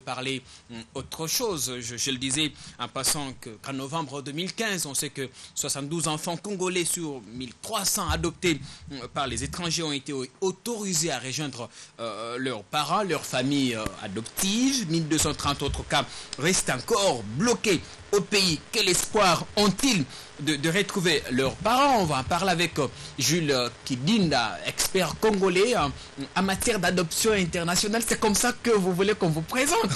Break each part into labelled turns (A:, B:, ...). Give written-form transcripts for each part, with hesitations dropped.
A: parler autre chose. Je le disais en passant qu'en novembre 2015, on sait que 72 enfants congolais sur 1300 adoptés par les étrangers ont été autorisés à rejoindre leurs parents, leurs familles adoptives. 1230 autres cas restent encore bloqués au pays. Quel espoir ont-ils de retrouver leurs parents? On va en parler avec Jules Kidinda, expert congolais en matière d'adoption internationale. C'est comme ça que vous voulez qu'on vous présente?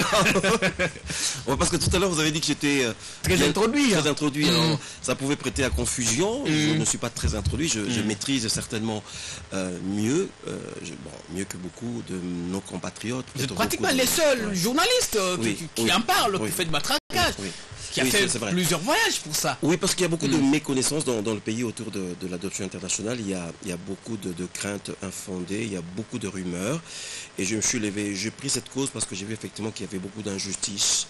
B: Parce que tout à l'heure vous avez dit que j'étais
A: très introduit.
B: Très introduit. Alors, ça pouvait prêter à confusion. Je ne suis pas très introduit. Je maîtrise certainement mieux que beaucoup de nos compatriotes.
A: Vous êtes pratiquement les seuls journalistes qui en parlent, qui fait de matraquage. Qui a fait plusieurs voyages pour ça.
B: Oui, parce qu'il y a beaucoup de méconnaissances dans le pays autour de l'adoption internationale. Il y a beaucoup de craintes infondées, il y a beaucoup de rumeurs. Et je me suis levé, j'ai pris cette cause parce que j'ai vu effectivement qu'il y avait beaucoup d'injustices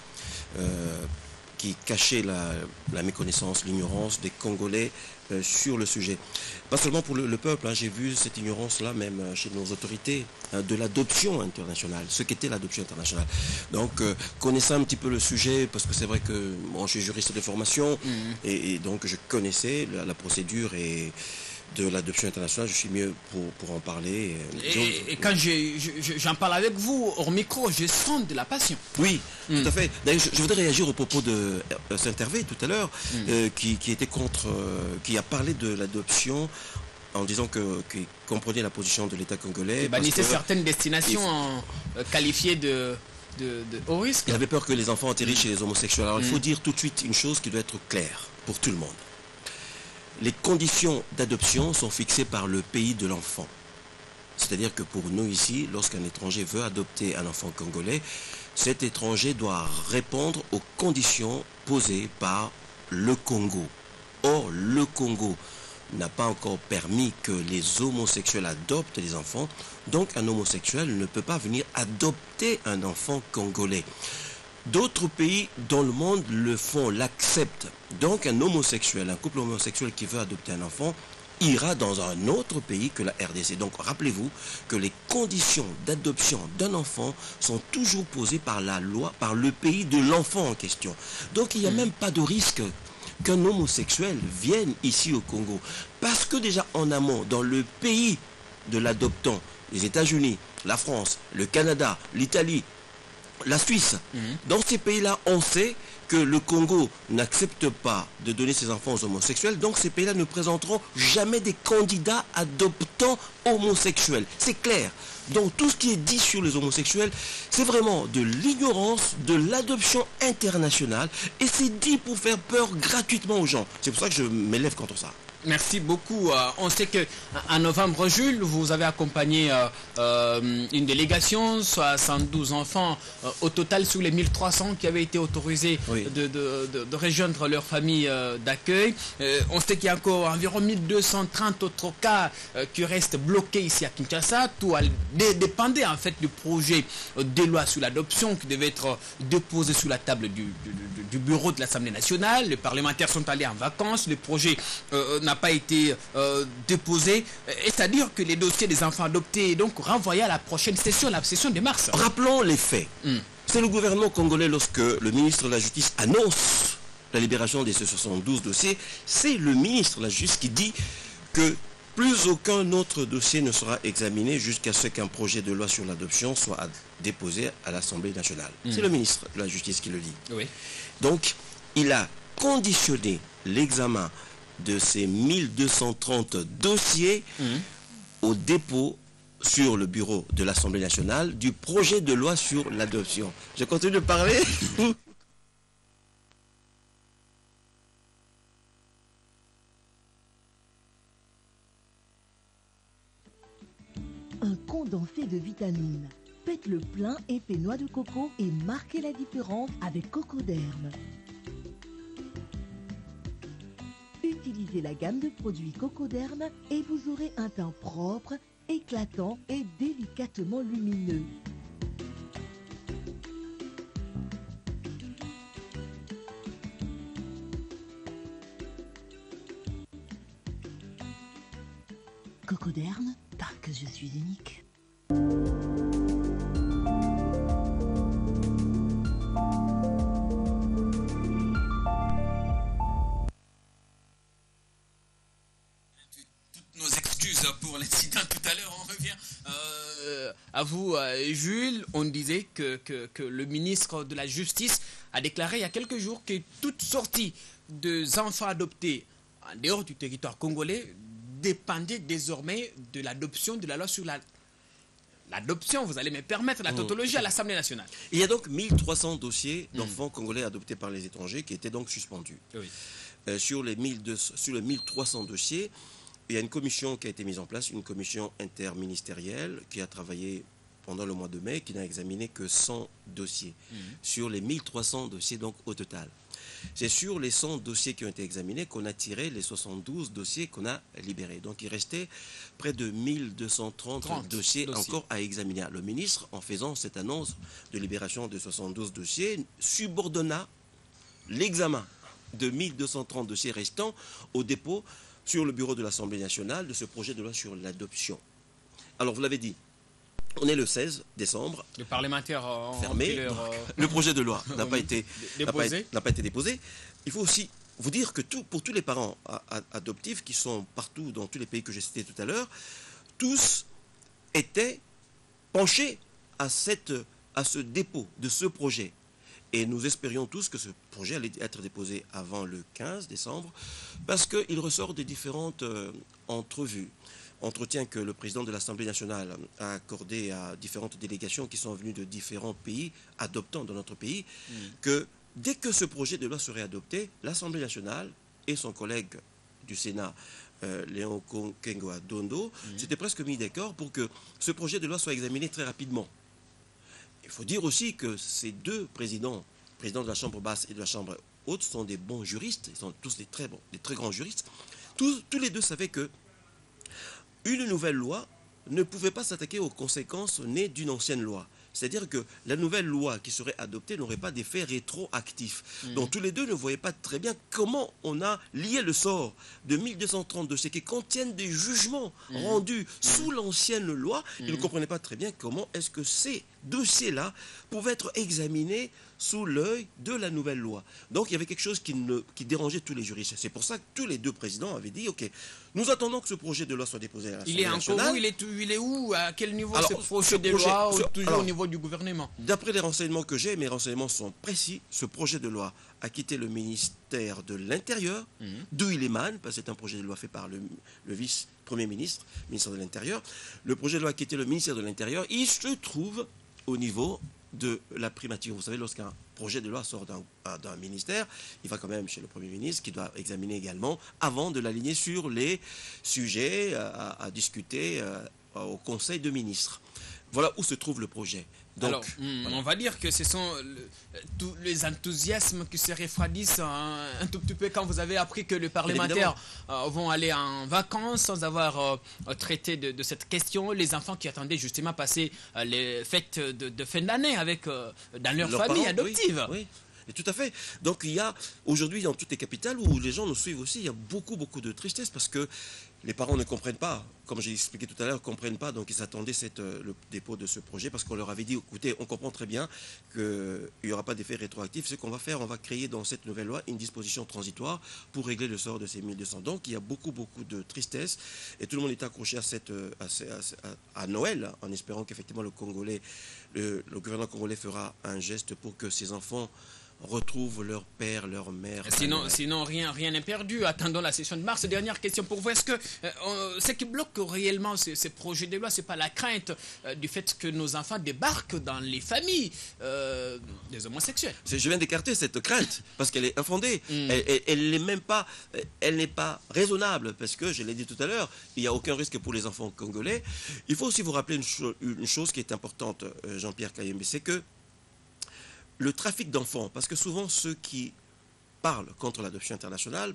B: qui cachaient la méconnaissance, l'ignorance des Congolais sur le sujet. Pas seulement pour le peuple, j'ai vu cette ignorance-là même chez nos autorités de l'adoption internationale, ce qu'était l'adoption internationale. Donc, connaissant un petit peu le sujet, parce que c'est vrai que je suis juriste de formation, et donc je connaissais la procédure et de l'adoption internationale, je suis mieux pour en parler.
A: Et quand j'en parle avec vous, hors micro, je sens de la passion.
B: Oui, tout à fait. D'ailleurs, je voudrais réagir au propos de Saint-Hervé tout à l'heure, qui était contre, qui a parlé de l'adoption en disant qu'il comprenait la position de l'État congolais.
A: Il bannissait certaines destinations qualifiées de haut risque.
B: Il avait peur que les enfants atterrissent chez les homosexuels. Alors il faut dire tout de suite une chose qui doit être claire pour tout le monde. Les conditions d'adoption sont fixées par le pays de l'enfant. C'est-à-dire que pour nous ici, lorsqu'un étranger veut adopter un enfant congolais, cet étranger doit répondre aux conditions posées par le Congo. Or, le Congo n'a pas encore permis que les homosexuels adoptent des enfants, donc un homosexuel ne peut pas venir adopter un enfant congolais. D'autres pays dans le monde le font, l'acceptent. Donc un homosexuel, un couple homosexuel qui veut adopter un enfant, ira dans un autre pays que la RDC. Donc rappelez-vous que les conditions d'adoption d'un enfant sont toujours posées par la loi, par le pays de l'enfant en question. Donc il n'y a même pas de risque qu'un homosexuel vienne ici au Congo. Parce que déjà en amont, dans le pays de l'adoptant, les États-Unis, la France, le Canada, l'Italie, la Suisse, dans ces pays-là, on sait que le Congo n'accepte pas de donner ses enfants aux homosexuels, donc ces pays-là ne présenteront jamais des candidats adoptants homosexuels. C'est clair. Donc tout ce qui est dit sur les homosexuels, c'est vraiment de l'ignorance, de l'adoption internationale, et c'est dit pour faire peur gratuitement aux gens. C'est pour ça que je m'élève contre ça.
A: Merci beaucoup. On sait qu'en novembre, Jules, vous avez accompagné une délégation, 72 enfants au total sur les 1300 qui avaient été autorisés de rejoindre leur famille d'accueil. On sait qu'il y a encore environ 1230 autres cas qui restent bloqués ici à Kinshasa. Tout dépendait en fait du projet de loi sur l'adoption qui devait être déposé sur la table du bureau de l'Assemblée nationale. Les parlementaires sont allés en vacances. Le projet n'a pas été déposé, c'est-à-dire que les dossiers des enfants adoptés donc renvoyés à la prochaine session, la session de mars.
B: Rappelons les faits. C'est le gouvernement congolais, lorsque le ministre de la Justice annonce la libération de ces 72 dossiers, c'est le ministre de la Justice qui dit que plus aucun autre dossier ne sera examiné jusqu'à ce qu'un projet de loi sur l'adoption soit déposé à l'Assemblée nationale. C'est le ministre de la Justice qui le dit.
A: Oui.
B: Donc, il a conditionné l'examen de ces 1230 dossiers au dépôt sur le bureau de l'Assemblée nationale du projet de loi sur l'adoption. Je continue de parler.
C: Un condensé de vitamines. Faites le plein effet noix de coco et marquez la différence avec Cocoderm. Utilisez la gamme de produits Cocoderm et vous aurez un teint propre, éclatant et délicatement lumineux. Cocoderm, parce que je suis unique.
A: l'incident tout à l'heure, on revient à vous, Jules. On disait que le ministre de la Justice a déclaré il y a quelques jours que toute sortie des enfants adoptés en dehors du territoire congolais dépendait désormais de l'adoption de la loi sur l'adoption, vous allez me permettre, la tautologie à l'Assemblée nationale.
B: Il y a donc 1300 dossiers d'enfants congolais adoptés par les étrangers qui étaient donc suspendus.
A: Oui.
B: Sur les 1300 dossiers, il y a une commission qui a été mise en place, une commission interministérielle qui a travaillé pendant le mois de mai, qui n'a examiné que 100 dossiers sur les 1300 dossiers donc au total. C'est sur les 100 dossiers qui ont été examinés qu'on a tiré les 72 dossiers qu'on a libérés. Donc il restait près de 1230 dossiers encore à examiner. Le ministre, en faisant cette annonce de libération de 72 dossiers, subordonna l'examen de 1230 dossiers restants au dépôt sur le bureau de l'Assemblée nationale de ce projet de loi sur l'adoption. Alors vous l'avez dit, on est le 16 décembre.
A: Les parlementaires ont
B: fermé. Le projet de loi n'a pas été déposé. Il faut aussi vous dire que pour tous les parents adoptifs qui sont partout dans tous les pays que j'ai cités tout à l'heure, tous étaient penchés à ce dépôt de ce projet. Et nous espérions tous que ce projet allait être déposé avant le 15 décembre parce qu'il ressort des différentes entretiens que le président de l'Assemblée nationale a accordé à différentes délégations qui sont venues de différents pays adoptants de notre pays, que dès que ce projet de loi serait adopté, l'Assemblée nationale et son collègue du Sénat, Léon Kengoa Dondo, s'étaient presque mis d'accord pour que ce projet de loi soit examiné très rapidement. Il faut dire aussi que ces deux présidents de la Chambre basse et de la Chambre haute, sont des bons juristes, ils sont tous des très grands juristes. Tous les deux savaient que une nouvelle loi ne pouvait pas s'attaquer aux conséquences nées d'une ancienne loi. C'est-à-dire que la nouvelle loi qui serait adoptée n'aurait pas d'effet rétroactif. Donc tous les deux ne voyaient pas très bien comment on a lié le sort de 1230 dossiers qui contiennent des jugements rendus sous l'ancienne loi. Ils ne comprenaient pas très bien comment est-ce que ces dossiers-là pouvaient être examinés sous l'œil de la nouvelle loi. Donc il y avait quelque chose qui dérangeait tous les juristes. C'est pour ça que tous les deux présidents avaient dit, ok, nous attendons que ce projet de loi soit déposé à l'Assemblée nationale.
A: Il est où? À quel niveau ce projet de loi? Toujours au niveau du gouvernement? D'après
B: les renseignements que j'ai, mes renseignements sont précis, ce projet de loi a quitté le ministère de l'Intérieur, d'où il émane, parce que c'est un projet de loi fait par le vice-premier ministre, ministre de l'Intérieur. Le projet de loi a quitté le ministère de l'Intérieur. Il se trouve au niveau de la primature. Vous savez, lorsqu'un projet de loi sort d'un ministère, il va quand même chez le Premier ministre qui doit examiner également avant de l'aligner sur les sujets à discuter au Conseil de ministres. Voilà où se trouve le projet. Donc,
A: alors, voilà. On va dire que ce sont tous les enthousiasmes qui se refroidissent un tout petit peu quand vous avez appris que les parlementaires vont aller en vacances sans avoir traité de cette question. Les enfants qui attendaient justement passer les fêtes de fin d'année dans leur famille adoptive.
B: Oui. Et tout à fait. Donc il y a aujourd'hui dans toutes les capitales où les gens nous suivent aussi, il y a beaucoup de tristesse parce que les parents ne comprennent pas, comme j'ai expliqué tout à l'heure, ne comprennent pas, donc ils attendaient le dépôt de ce projet parce qu'on leur avait dit, écoutez, on comprend très bien qu'il n'y aura pas d'effet rétroactif. Ce qu'on va faire, on va créer dans cette nouvelle loi une disposition transitoire pour régler le sort de ces 1200. Donc il y a beaucoup de tristesse et tout le monde est accroché à Noël en espérant qu'effectivement le gouvernement congolais fera un geste pour que ces enfants retrouvent leur père, leur mère.
A: Sinon rien n'est perdu. Attendons la session de mars. Dernière question pour vous. Est-ce que ce qui bloque réellement ces projets de loi, c'est pas la crainte du fait que nos enfants débarquent dans les familles des homosexuels?
B: Je viens d'écarter cette crainte parce qu'elle est infondée. Elle n'est pas raisonnable parce que, je l'ai dit tout à l'heure, il n'y a aucun risque pour les enfants congolais. Il faut aussi vous rappeler une chose qui est importante, Jean-Pierre Kayembe, c'est que le trafic d'enfants, parce que souvent ceux qui parlent contre l'adoption internationale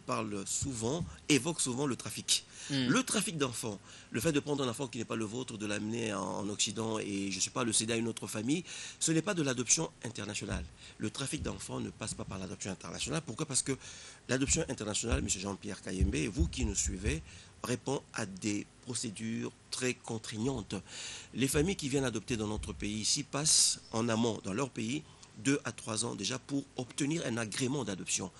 B: évoquent souvent le trafic. Le trafic d'enfants, le fait de prendre un enfant qui n'est pas le vôtre, de l'amener en Occident et, je ne sais pas, le céder à une autre famille, ce n'est pas de l'adoption internationale. Le trafic d'enfants ne passe pas par l'adoption internationale. Pourquoi? Parce que l'adoption internationale, M. Jean-Pierre Kayembe, et vous qui nous suivez, répond à des procédures très contraignantes. Les familles qui viennent adopter dans notre pays ici passent en amont dans leur pays 2 à 3 ans déjà pour obtenir un agrément d'adoption.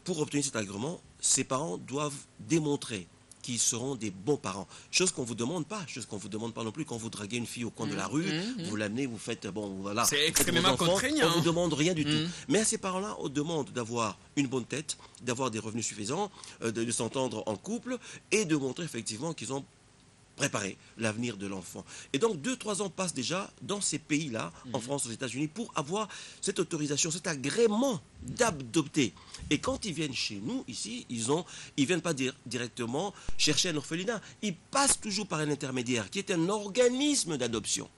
B: Pour obtenir cet agrément, ses parents doivent démontrer qui seront des bons parents. Chose qu'on ne vous demande pas. Chose qu'on ne vous demande pas non plus quand vous draguez une fille au coin de la rue. Vous l'amenez, vous faites, bon, voilà.
A: C'est extrêmement contraignant.
B: On ne vous demande rien du tout. Mais à ces parents-là, on demande d'avoir une bonne tête, d'avoir des revenus suffisants, de s'entendre en couple et de montrer effectivement qu'ils ont préparer l'avenir de l'enfant. Et donc 2-3 ans passent déjà dans ces pays-là, en France, aux États-Unis, pour avoir cette autorisation, cet agrément d'adopter. Et quand ils viennent chez nous, ici, ils viennent pas directement chercher un orphelinat. Ils passent toujours par un intermédiaire qui est un organisme d'adoption.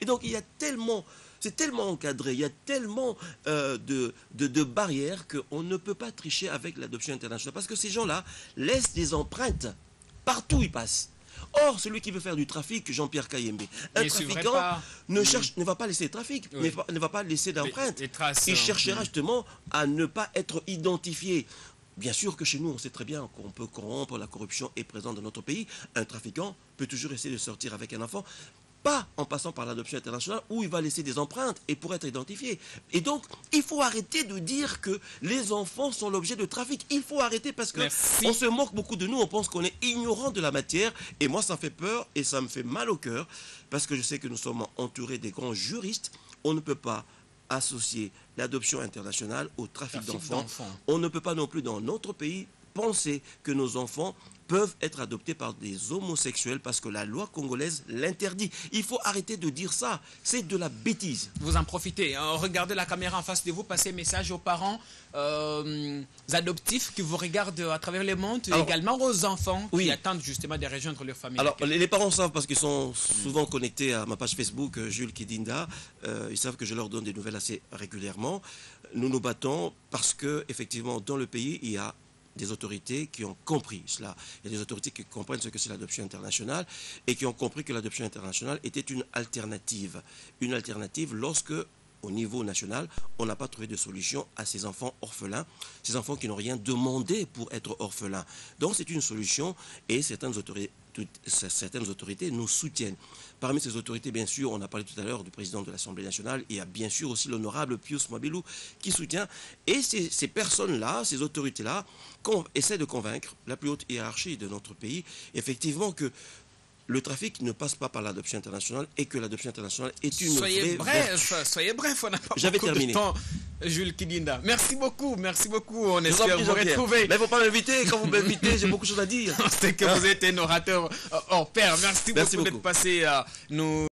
B: Et donc il y a tellement... C'est tellement encadré, il y a tellement de barrières qu'on ne peut pas tricher avec l'adoption internationale. Parce que ces gens-là laissent des empreintes partout où ils passent. Or, celui qui veut faire du trafic, Jean-Pierre Kayembe, un trafiquant ne va pas laisser de trafic, ne va pas laisser d'empreintes. Il cherchera justement à ne pas être identifié. Bien sûr que chez nous, on sait très bien qu'on peut corrompre, la corruption est présente dans notre pays. Un trafiquant peut toujours essayer de sortir avec un enfant. Pas en passant par l'adoption internationale où il va laisser des empreintes et pour être identifié. Et donc, il faut arrêter de dire que les enfants sont l'objet de trafic. Il faut arrêter parce que on se moque beaucoup de nous, on pense qu'on est ignorant de la matière. Et moi, ça me fait peur et ça me fait mal au cœur parce que je sais que nous sommes entourés des grands juristes. On ne peut pas associer l'adoption internationale au trafic d'enfants. On ne peut pas non plus dans notre pays penser que nos enfants peuvent être adoptés par des homosexuels parce que la loi congolaise l'interdit. Il faut arrêter de dire ça. C'est de la bêtise.
A: Vous en profitez. Regardez la caméra en face de vous, passez message aux parents adoptifs qui vous regardent à travers les mondes, et également aux enfants qui attendent justement de rejoindre leur famille.
B: Alors, les parents savent parce qu'ils sont souvent connectés à ma page Facebook, Jules Kidinda. Ils savent que je leur donne des nouvelles assez régulièrement. Nous nous battons parce que, effectivement, dans le pays, il y a des autorités qui ont compris cela. Il y a des autorités qui comprennent ce que c'est l'adoption internationale et qui ont compris que l'adoption internationale était une alternative. Une alternative lorsque, au niveau national, on n'a pas trouvé de solution à ces enfants orphelins, ces enfants qui n'ont rien demandé pour être orphelins. Donc c'est une solution et certaines autorités nous soutiennent. Parmi ces autorités, bien sûr, on a parlé tout à l'heure du président de l'Assemblée nationale, il y a bien sûr aussi l'honorable Pius Mwabelu qui soutient. Et ces personnes-là, ces autorités-là, essaient de convaincre la plus haute hiérarchie de notre pays, effectivement, que le trafic ne passe pas par l'adoption internationale et que l'adoption internationale est une
A: Soyez bref, on n'a pas beaucoup de temps, Jules Kidinda. Merci beaucoup, on espère vous retrouver.
B: Mais il ne faut pas m'inviter, quand vous m'invitez, j'ai beaucoup de choses à dire.
A: C'est que vous êtes un orateur hors pair. Merci beaucoup d'être passé à nous.